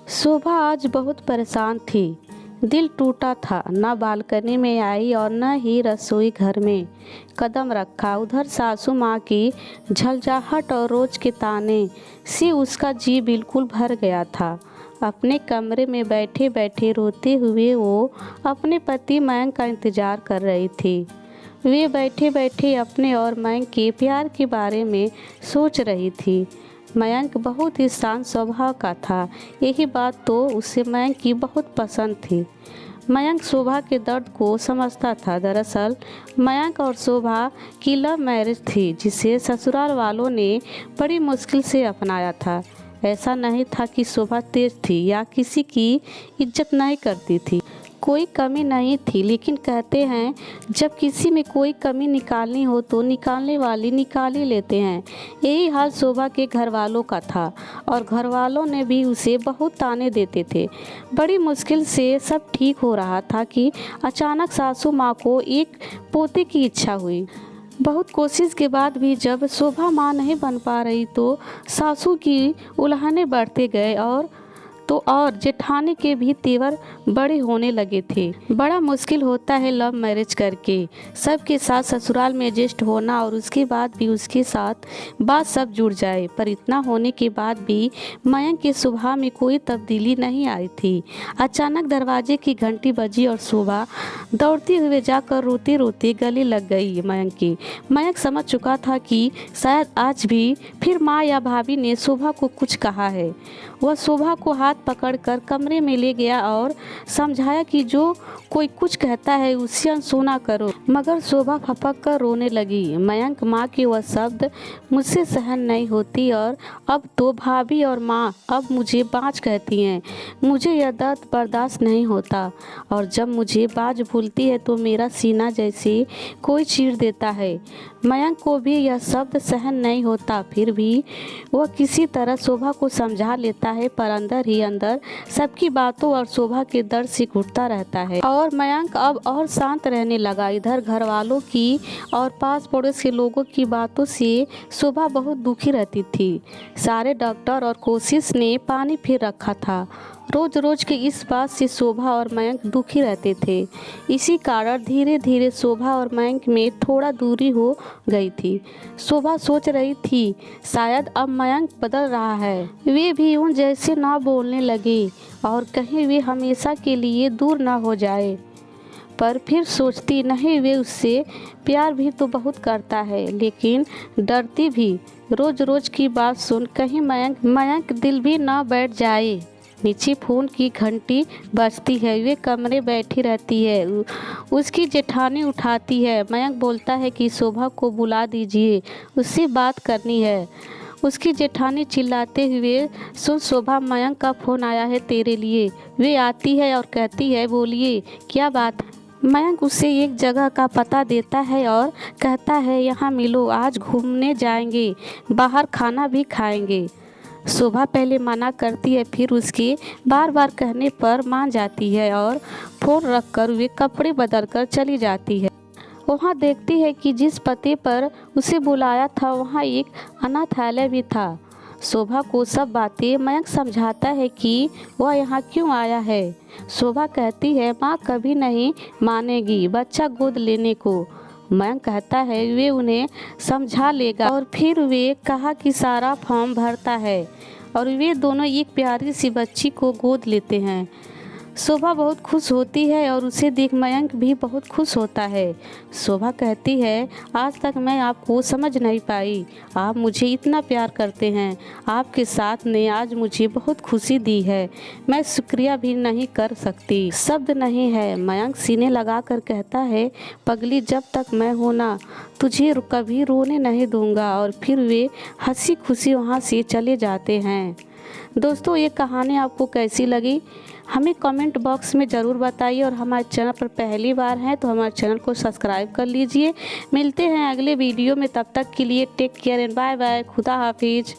शोभा आज बहुत परेशान थी। दिल टूटा था। न बालकनी में आई और न ही रसोई घर में कदम रखा। उधर सासू माँ की झलझलाहट और रोज के ताने से उसका जी बिल्कुल भर गया था। अपने कमरे में बैठे बैठे रोते हुए वो अपने पति मयंक का इंतज़ार कर रही थी। वे बैठे बैठे अपने और मयंक के प्यार के बारे में सोच रही थी। मयंक बहुत ही शांत स्वभाव का था। यही बात तो उसे मयंक की बहुत पसंद थी। मयंक शोभा के दर्द को समझता था। दरअसल मयंक और शोभा की लव मैरिज थी, जिसे ससुराल वालों ने बड़ी मुश्किल से अपनाया था। ऐसा नहीं था कि शोभा तेज थी या किसी की इज्जत नहीं करती थी। कोई कमी नहीं थी, लेकिन कहते हैं जब किसी में कोई कमी निकालनी हो तो निकालने वाली निकाल ही लेते हैं। यही हाल शोभा के घर वालों का था और घर वालों ने भी उसे बहुत ताने देते थे। बड़ी मुश्किल से सब ठीक हो रहा था कि अचानक सासू माँ को एक पोते की इच्छा हुई। बहुत कोशिश के बाद भी जब शोभा माँ नहीं बन पा रही तो सासू की उल्हाने बढ़ते गए और जेठानी के भी तेवर बड़े होने लगे थे। बड़ा मुश्किल होता है लव मैरिज करके सबके साथ ससुराल में एडजस्ट होना और उसके बाद भी उसके साथ बात सब जुड़ जाए। पर इतना होने के बाद भी मयंक के स्वभाव में कोई तब्दीली नहीं आई थी। अचानक दरवाजे की घंटी बजी और शोभा दौड़ते हुए जाकर रोते रोते गले लग गई मयंक की। मयंक समझ चुका था कि शायद आज भी फिर माँ या भाभी ने शोभा को कुछ कहा है। वह शोभा को हाथ पकड़कर कमरे में ले गया और समझाया कि जो कोई कुछ कहता है उसे अनसुना करो। मगर शोभा फपक कर रोने लगी। मयंक, माँ की वह शब्द मुझसे सहन नहीं होती और अब तो भाभी और माँ अब मुझे बाज कहती हैं। मुझे यह दर्द बर्दाश्त नहीं होता और जब मुझे बाज भूलती है तो मेरा सीना जैसे कोई चीर देता है। मयंक को भी यह शब्द सहन नहीं होता, फिर भी वह किसी तरह शोभा को समझा लेता है, पर अंदर ही अंदर सबकी बातों और शोभा के दर्द से घुटता रहता है। और मयंक अब और शांत रहने लगा। इधर घर वालों की और पास पड़ोस के लोगों की बातों से शोभा बहुत दुखी रहती थी। सारे डॉक्टर और कोशिश ने पानी फिर रखा था। रोज रोज के इस बात से शोभा और मयंक दुखी रहते थे। इसी कारण धीरे धीरे शोभा और मयंक में थोड़ा दूरी हो गई थी। शोभा सोच रही थी शायद अब मयंक बदल रहा है, वे भी उन जैसे ना बोलने लगे और कहीं वे हमेशा के लिए दूर ना हो जाए। पर फिर सोचती नहीं, वे उससे प्यार भी तो बहुत करता है, लेकिन डरती भी। रोज रोज की बात सुन कहीं मयंक दिल भी ना बैठ जाए। नीचे फ़ोन की घंटी बजती है। वे कमरे बैठी रहती है। उसकी जेठानी उठाती है। मयंक बोलता है कि शोभा को बुला दीजिए, उससे बात करनी है। उसकी जेठानी चिल्लाते हुए, सुन शोभा, मयंक का फ़ोन आया है तेरे लिए। वे आती है और कहती है, बोलिए क्या बात है। मयंक उसे एक जगह का पता देता है और कहता है, यहाँ मिलो, आज घूमने जाएंगे, बाहर खाना भी खाएंगे। शोभा पहले मना करती है, फिर उसके बार बार कहने पर मान जाती है और फ़ोन रखकर वे कपड़े बदलकर चली जाती है। वहाँ देखती है कि जिस पते पर उसे बुलाया था वहाँ एक अनाथालय भी था। शोभा को सब बातें मयंक समझाता है कि वह यहाँ क्यों आया है। शोभा कहती है, माँ कभी नहीं मानेगी बच्चा गोद लेने को। मयंक कहता है वे उन्हें समझा लेगा और फिर वे कहा कि सारा फॉर्म भरता है और वे दोनों एक प्यारी सी बच्ची को गोद लेते हैं। शोभा बहुत खुश होती है और उसे देख मयंक भी बहुत खुश होता है। शोभा कहती है, आज तक मैं आपको समझ नहीं पाई, आप मुझे इतना प्यार करते हैं। आपके साथ ने आज मुझे बहुत खुशी दी है, मैं शुक्रिया भी नहीं कर सकती, शब्द नहीं है। मयंक सीने लगा कर कहता है, पगली, जब तक मैं हूँ ना, तुझे कभी रोने नहीं दूंगा। और फिर वे हंसी खुशी वहाँ से चले जाते हैं। दोस्तों, ये कहानी आपको कैसी लगी हमें कमेंट बॉक्स में ज़रूर बताइए और हमारे चैनल पर पहली बार हैं तो हमारे चैनल को सब्सक्राइब कर लीजिए। मिलते हैं अगले वीडियो में, तब तक के लिए take care and bye bye. खुदा हाफिज।